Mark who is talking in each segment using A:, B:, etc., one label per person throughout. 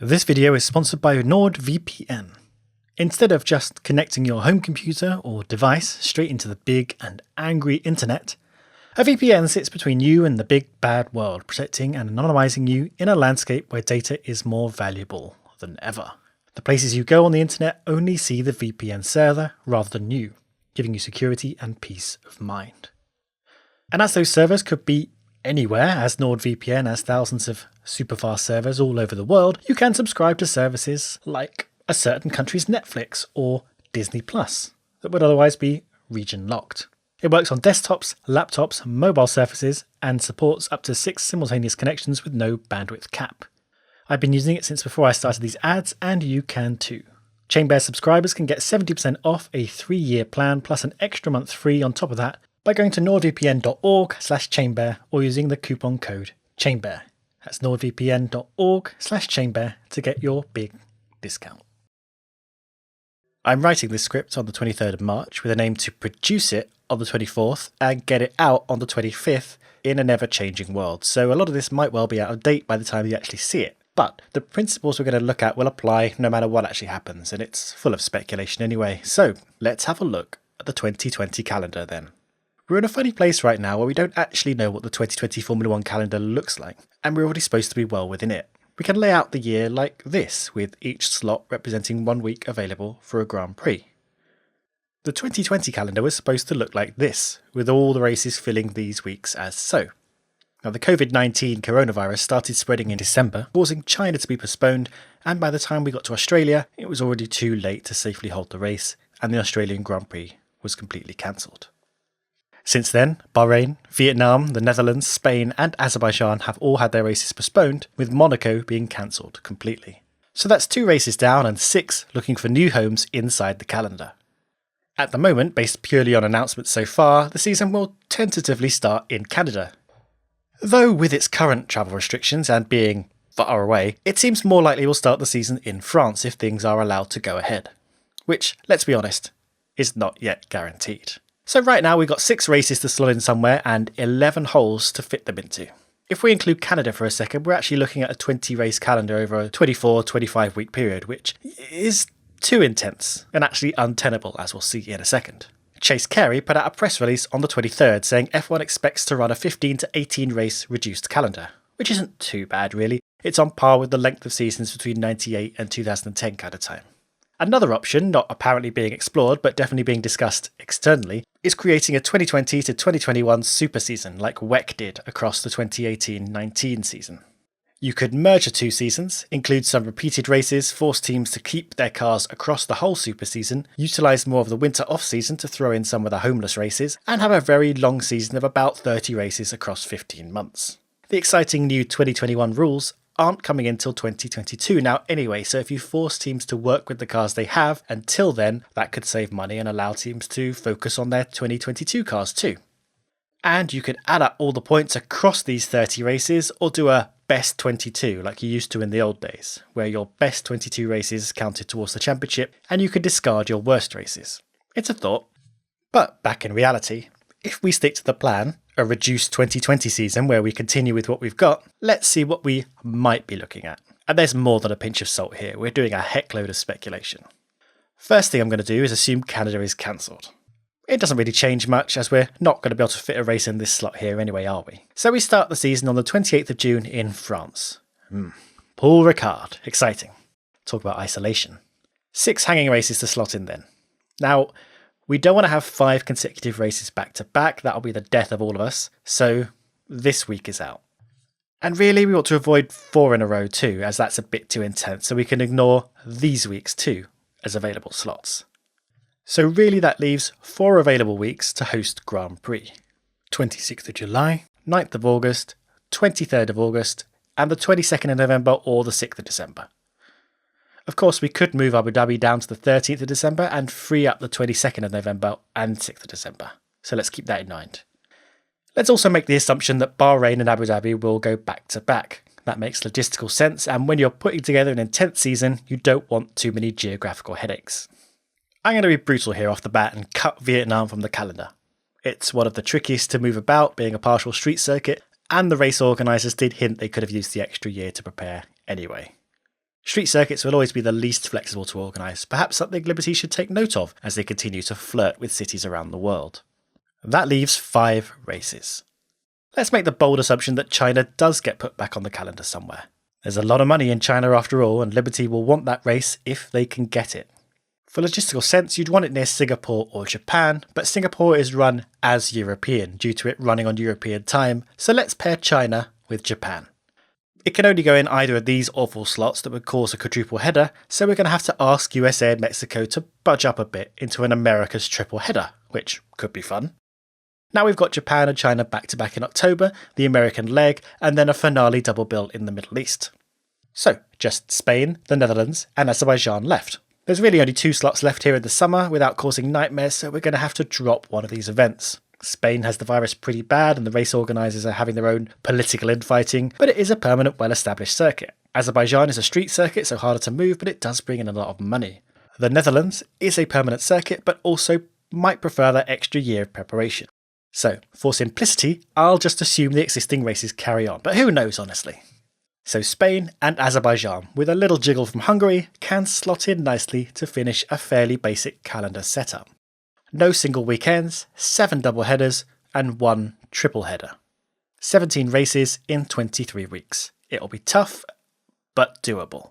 A: This video is sponsored by NordVPN. Instead of just connecting your home computer or device straight into the big and angry internet, a VPN sits between you and the big bad world, protecting and anonymizing you in a landscape where data is more valuable than ever. The places you go on the internet only see the VPN server rather than you, giving you security and peace of mind. And as those servers could be anywhere, as NordVPN has thousands of superfast servers all over the world, you can subscribe to services like a certain country's Netflix or Disney Plus that would otherwise be region locked. It works on desktops, laptops, mobile surfaces, and supports up to 6 simultaneous connections with no bandwidth cap. I've been using it since before I started these ads, and you can too. Chainbear subscribers can get 70% off a 3-year plan plus an extra month free on top of that by going to nordvpn.org/chainbear or using the coupon code chainbear. That's nordvpn.org/chainbear to get your big discount. I'm writing this script on the 23rd of March with an aim to produce it on the 24th and get it out on the 25th in an ever-changing world, so a lot of this might well be out of date by the time you actually see it. But the principles we're going to look at will apply no matter what actually happens, and it's full of speculation anyway. So let's have a look at the 2020 calendar then. We're in a funny place right now where we don't actually know what the 2020 Formula 1 calendar looks like, and we're already supposed to be well within it. We can lay out the year like this, with each slot representing 1 week available for a Grand Prix. The 2020 calendar was supposed to look like this, with all the races filling these weeks as so. Now, the COVID-19 coronavirus started spreading in December, causing China to be postponed, and by the time we got to Australia, it was already too late to safely hold the race, and the Australian Grand Prix was completely cancelled. Since then, Bahrain, Vietnam, the Netherlands, Spain and Azerbaijan have all had their races postponed, with Monaco being cancelled completely. So that's 2 races down and 6 looking for new homes inside the calendar. At the moment, based purely on announcements so far, the season will tentatively start in Canada. Though with its current travel restrictions and being far away, it seems more likely we'll start the season in France if things are allowed to go ahead. Which, let's be honest, is not yet guaranteed. So right now we've got 6 races to slot in somewhere and 11 holes to fit them into. If we include Canada for a second, we're actually looking at a 20 race calendar over a 24-25 week period, which is too intense and actually untenable, as we'll see in a second. Chase Carey put out a press release on the 23rd saying F1 expects to run a 15 to 18 race reduced calendar, which isn't too bad really. It's on par with the length of seasons between 98 and 2010 kind of time. Another option, not apparently being explored but definitely being discussed externally, is creating a 2020 to 2021 super season like WEC did across the 2018-19 season. You could merge the 2 seasons, include some repeated races, force teams to keep their cars across the whole super season, utilise more of the winter off-season to throw in some of the homeless races, and have a very long season of about 30 races across 15 months. The exciting new 2021 rules aren't coming until 2022 now anyway, so if you force teams to work with the cars they have until then, that could save money and allow teams to focus on their 2022 cars too. And you could add up all the points across these 30 races or do a best 22 like you used to in the old days, where your best 22 races counted towards the championship and you could discard your worst races. It's a thought. But back in reality, if we stick to the plan, a reduced 2020 season where we continue with what we've got, let's see what we might be looking at. And there's more than a pinch of salt here, we're doing a heckload of speculation. First thing I'm going to do is assume Canada is cancelled. It doesn't really change much as we're not going to be able to fit a race in this slot here anyway, are we? So we start the season on the 28th of June in France. Paul Ricard, exciting. Talk about isolation. 6 hanging races to slot in then. Now, we don't want to have 5 consecutive races back to back, that'll be the death of all of us, so this week is out. And really we want to avoid 4 in a row too, as that's a bit too intense, so we can ignore these weeks too as available slots. So really that leaves 4 available weeks to host Grand Prix. 26th of July, 9th of August, 23rd of August, and the 22nd of November or the 6th of December. Of course, we could move Abu Dhabi down to the 13th of December and free up the 22nd of November and 6th of December. So let's keep that in mind. Let's also make the assumption that Bahrain and Abu Dhabi will go back to back. That makes logistical sense, and when you're putting together an intense season, you don't want too many geographical headaches. I'm going to be brutal here off the bat and cut Vietnam from the calendar. It's one of the trickiest to move about, being a partial street circuit, and the race organisers did hint they could have used the extra year to prepare anyway. Street circuits will always be the least flexible to organise, perhaps something Liberty should take note of as they continue to flirt with cities around the world. That leaves 5 races. Let's make the bold assumption that China does get put back on the calendar somewhere. There's a lot of money in China after all, and Liberty will want that race if they can get it. For logistical sense, you'd want it near Singapore or Japan, but Singapore is run as European due to it running on European time, so let's pair China with Japan. It can only go in either of these awful slots that would cause a quadruple header, so we're going to have to ask USA and Mexico to budge up a bit into an America's triple header, which could be fun. Now we've got Japan and China back-to-back in October, the American leg, and then a finale double bill in the Middle East. So, just Spain, the Netherlands, and Azerbaijan left. There's really only 2 slots left here in the summer without causing nightmares, so we're going to have to drop one of these events. Spain has the virus pretty bad and the race organisers are having their own political infighting, but it is a permanent, well-established circuit. Azerbaijan is a street circuit, so harder to move, but it does bring in a lot of money. The Netherlands is a permanent circuit, but also might prefer that extra year of preparation. So, for simplicity, I'll just assume the existing races carry on, but who knows honestly. So Spain and Azerbaijan, with a little jiggle from Hungary, can slot in nicely to finish a fairly basic calendar setup. No single weekends, 7 double headers, and 1 triple header. 17 races in 23 weeks. It'll be tough, but doable.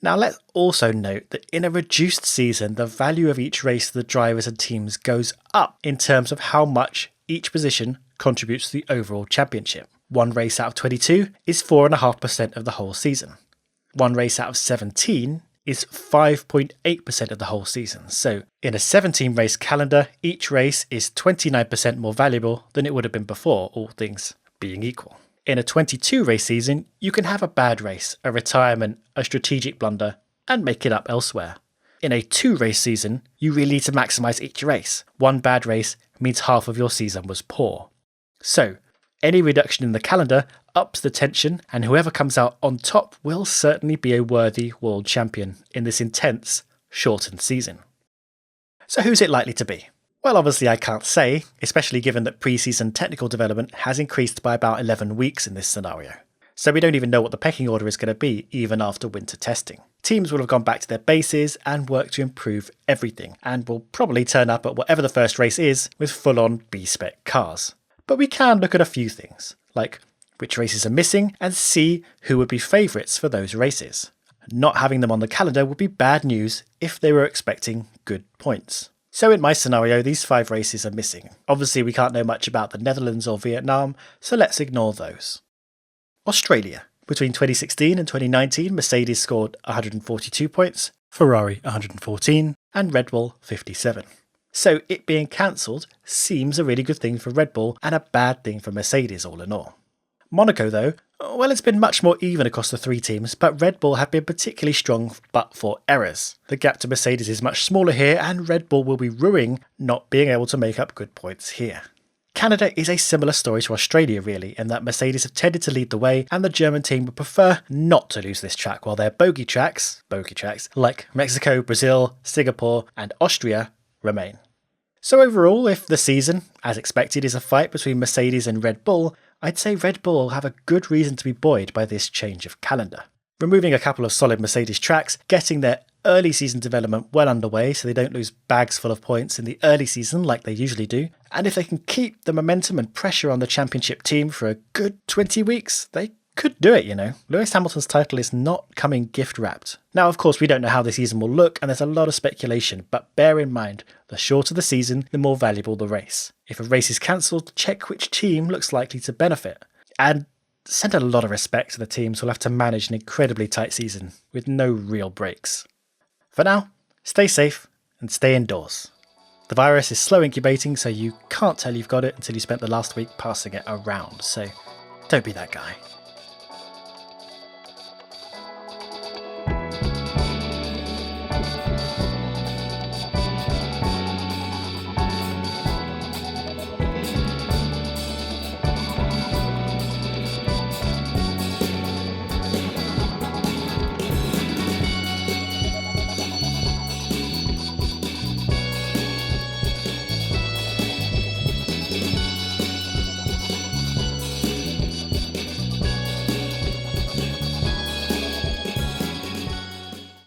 A: Now let's also note that in a reduced season, the value of each race for the drivers and teams goes up in terms of how much each position contributes to the overall championship. 1 race out of 22 is 4.5% of the whole season. 1 race out of 17 is 5.8% of the whole season. So in a 17 race calendar, each race is 29% more valuable than it would have been before, all things being equal. In a 22 race season, you can have a bad race, a retirement, a strategic blunder, and make it up elsewhere. In a 2 race season, you really need to maximise each race. 1 bad race means half of your season was poor. So, any reduction in the calendar ups the tension, and whoever comes out on top will certainly be a worthy world champion in this intense, shortened season. So who's it likely to be? Well, obviously I can't say, especially given that pre-season technical development has increased by about 11 weeks in this scenario. So we don't even know what the pecking order is going to be even after winter testing. Teams will have gone back to their bases and worked to improve everything, and will probably turn up at whatever the first race is with full-on B-spec cars. But we can look at a few things, like which races are missing and see who would be favourites for those races. Not having them on the calendar would be bad news if they were expecting good points. So in my scenario, these 5 races are missing. Obviously we can't know much about the Netherlands or Vietnam, so let's ignore those. Australia. Between 2016 and 2019, Mercedes scored 142 points, Ferrari 114, and Red Bull 57. So it being cancelled seems a really good thing for Red Bull and a bad thing for Mercedes all in all. Monaco though, well, it's been much more even across the 3 teams, but Red Bull have been particularly strong but for errors. The gap to Mercedes is much smaller here, and Red Bull will be ruining not being able to make up good points here. Canada is a similar story to Australia really, in that Mercedes have tended to lead the way, and the German team would prefer not to lose this track, while their bogey tracks like Mexico, Brazil, Singapore and Austria remain. So overall, if the season, as expected, is a fight between Mercedes and Red Bull, I'd say Red Bull will have a good reason to be buoyed by this change of calendar. Removing a couple of solid Mercedes tracks, getting their early season development well underway so they don't lose bags full of points in the early season like they usually do, and if they can keep the momentum and pressure on the championship team for a good 20 weeks, they could do it, you know. Lewis Hamilton's title is not coming gift wrapped. Now, of course, we don't know how the season will look, and there's a lot of speculation, but bear in mind, the shorter the season, the more valuable the race. If a race is cancelled, check which team looks likely to benefit. And send a lot of respect to the teams who'll have to manage an incredibly tight season with no real breaks. For now, stay safe and stay indoors. The virus is slow incubating, so you can't tell you've got it until you spent the last week passing it around, so don't be that guy.